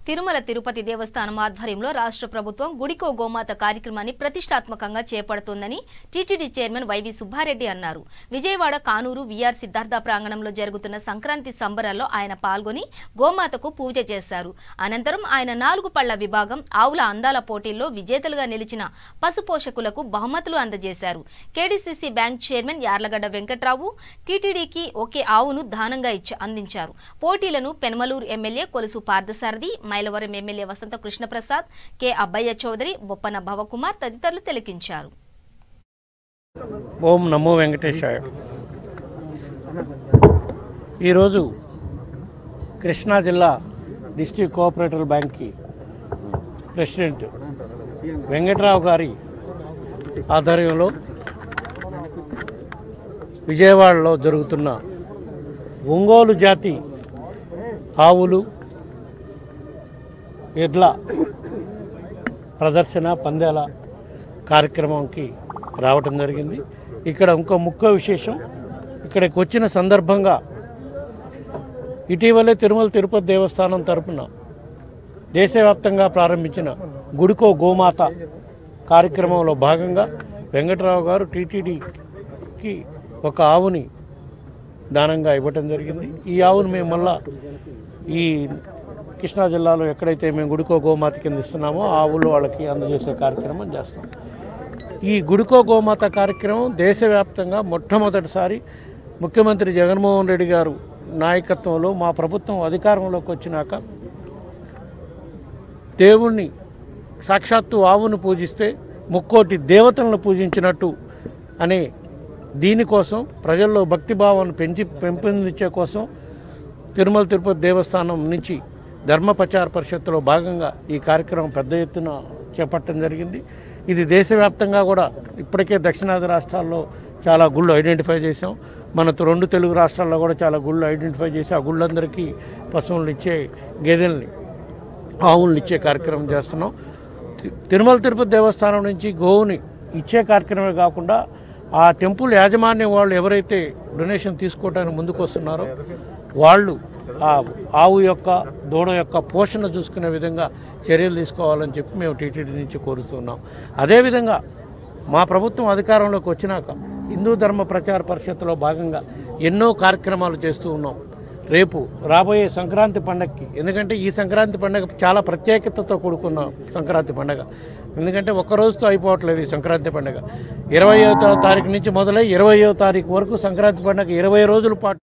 తిరుమల తిరుపతి దేవస్థానం ఆధ్వర్యంలో రాష్ట్ర ప్రభుత్వం గుడికో గోమాత కార్యక్రమాన్ని ప్రతిష్టాత్మకంగా చేపడుతోందని టీటీడీ చైర్మన్ వైవి సుబ్బారెడ్డి అన్నారు. విజయవాడ కానూరు విఆర్ సిద్ధార్థ ప్రాంగణంలో జరుగుతున్న సంక్రాంతి సంబరాల్లో ఆయన పాల్గొని గోమాతకు పూజ చేశారు. అనంతరం ఆయన 4 పళ్ల విభాగం ఆవుల అందాల పోటీల్లో విజేతలుగా నిలిచిన పశు పోషకులకు బహుమతులు అందజేశారు. KDCC bank chairman Yarlagadda Venkatrao టీటీడీకి ఒకే ఆవును దానంగా అందించారు. పోటీలను పెనమలూరు ఎమ్మెల్యే కొలుసు పార్థసారథి, మైలవరం ఎమ్మెల్యే వసంత కృష్ణప్రసాద్, కె అబ్బయ్య చౌదరి, బొప్పన భవకుమార్ తదితరులు తిలకించారు. ఓం నమో వెంకటేశాయ. ఈరోజు కృష్ణా జిల్లా డిస్ట్రిక్ట్ కోఆపరేటివ్ బ్యాంక్కి ప్రెసిడెంట్ వెంకట్రావు గారి ఆధ్వర్యంలో విజయవాడలో జరుగుతున్న ఒంగోలు జాతి ఆవులు ఎడ్ల ప్రదర్శన పందేల కార్యక్రమంకి రావటం జరిగింది. ఇక్కడ ఇంకో ముఖ్య విశేషం, ఇక్కడికి వచ్చిన సందర్భంగా ఇటీవలే తిరుమల తిరుపతి దేవస్థానం తరపున దేశవ్యాప్తంగా ప్రారంభించిన గుడికో గోమాత కార్యక్రమంలో భాగంగా వెంకట్రావు గారు టీటీడీకి ఒక ఆవుని దానంగా ఇవ్వటం జరిగింది. ఈ ఆవును మేము మళ్ళా ఈ కృష్ణా జిల్లాలో ఎక్కడైతే మేము గుడికో గోమాత కింద ఇస్తున్నామో ఆవులు వాళ్ళకి అందజేసే కార్యక్రమం చేస్తాం. ఈ గుడికో గోమాత కార్యక్రమం దేశవ్యాప్తంగా మొట్టమొదటిసారి ముఖ్యమంత్రి జగన్మోహన్ రెడ్డి గారు నాయకత్వంలో మా ప్రభుత్వం అధికారంలోకి వచ్చినాక దేవుణ్ణి సాక్షాత్తు ఆవును పూజిస్తే ముక్కోటి దేవతలను పూజించినట్టు అనే దీనికోసం ప్రజల్లో భక్తిభావాన్ని పెంపొందించే కోసం తిరుమల తిరుపతి దేవస్థానం నుంచి ధర్మ ప్రచార పరిషత్తులో భాగంగా ఈ కార్యక్రమం పెద్ద ఎత్తున చేపట్టడం జరిగింది. ఇది దేశవ్యాప్తంగా కూడా ఇప్పటికే దక్షిణాది రాష్ట్రాల్లో చాలా గుళ్ళు ఐడెంటిఫై చేసాం. మన 2 తెలుగు రాష్ట్రాల్లో కూడా చాలా గుళ్ళు ఐడెంటిఫై చేసి ఆ గుళ్ళందరికీ పశువులను ఇచ్చే గేదెల్ని ఆవులను ఇచ్చే కార్యక్రమం చేస్తున్నాం. తిరుమల తిరుపతి దేవస్థానం నుంచి గోవుని ఇచ్చే కార్యక్రమమే కాకుండా ఆ టెంపుల్ యాజమాన్యం వాళ్ళు ఎవరైతే డొనేషన్ తీసుకోవడానికి ముందుకు వస్తున్నారో వాళ్ళు ఆ ఆవు యొక్క దూడ యొక్క పోషణ చూసుకునే విధంగా చర్యలు తీసుకోవాలని చెప్పి మేము టీటీడీ నుంచి కోరుతున్నాం. అదేవిధంగా మా ప్రభుత్వం అధికారంలోకి వచ్చినాక హిందూ ధర్మ ప్రచార పరిషత్తులో భాగంగా ఎన్నో కార్యక్రమాలు చేస్తూ ఉన్నాం. రేపు రాబోయే సంక్రాంతి పండగకి, ఎందుకంటే ఈ సంక్రాంతి పండగ చాలా ప్రత్యేకతతో కూడుకున్న సంక్రాంతి పండగ, ఎందుకంటే ఒక్కరోజుతో అయిపోవట్లేదు ఈ సంక్రాంతి పండగ. 20వ తారీఖు నుంచి మొదలై 20వ తారీఖు వరకు సంక్రాంతి పండగ 20 రోజుల పాటు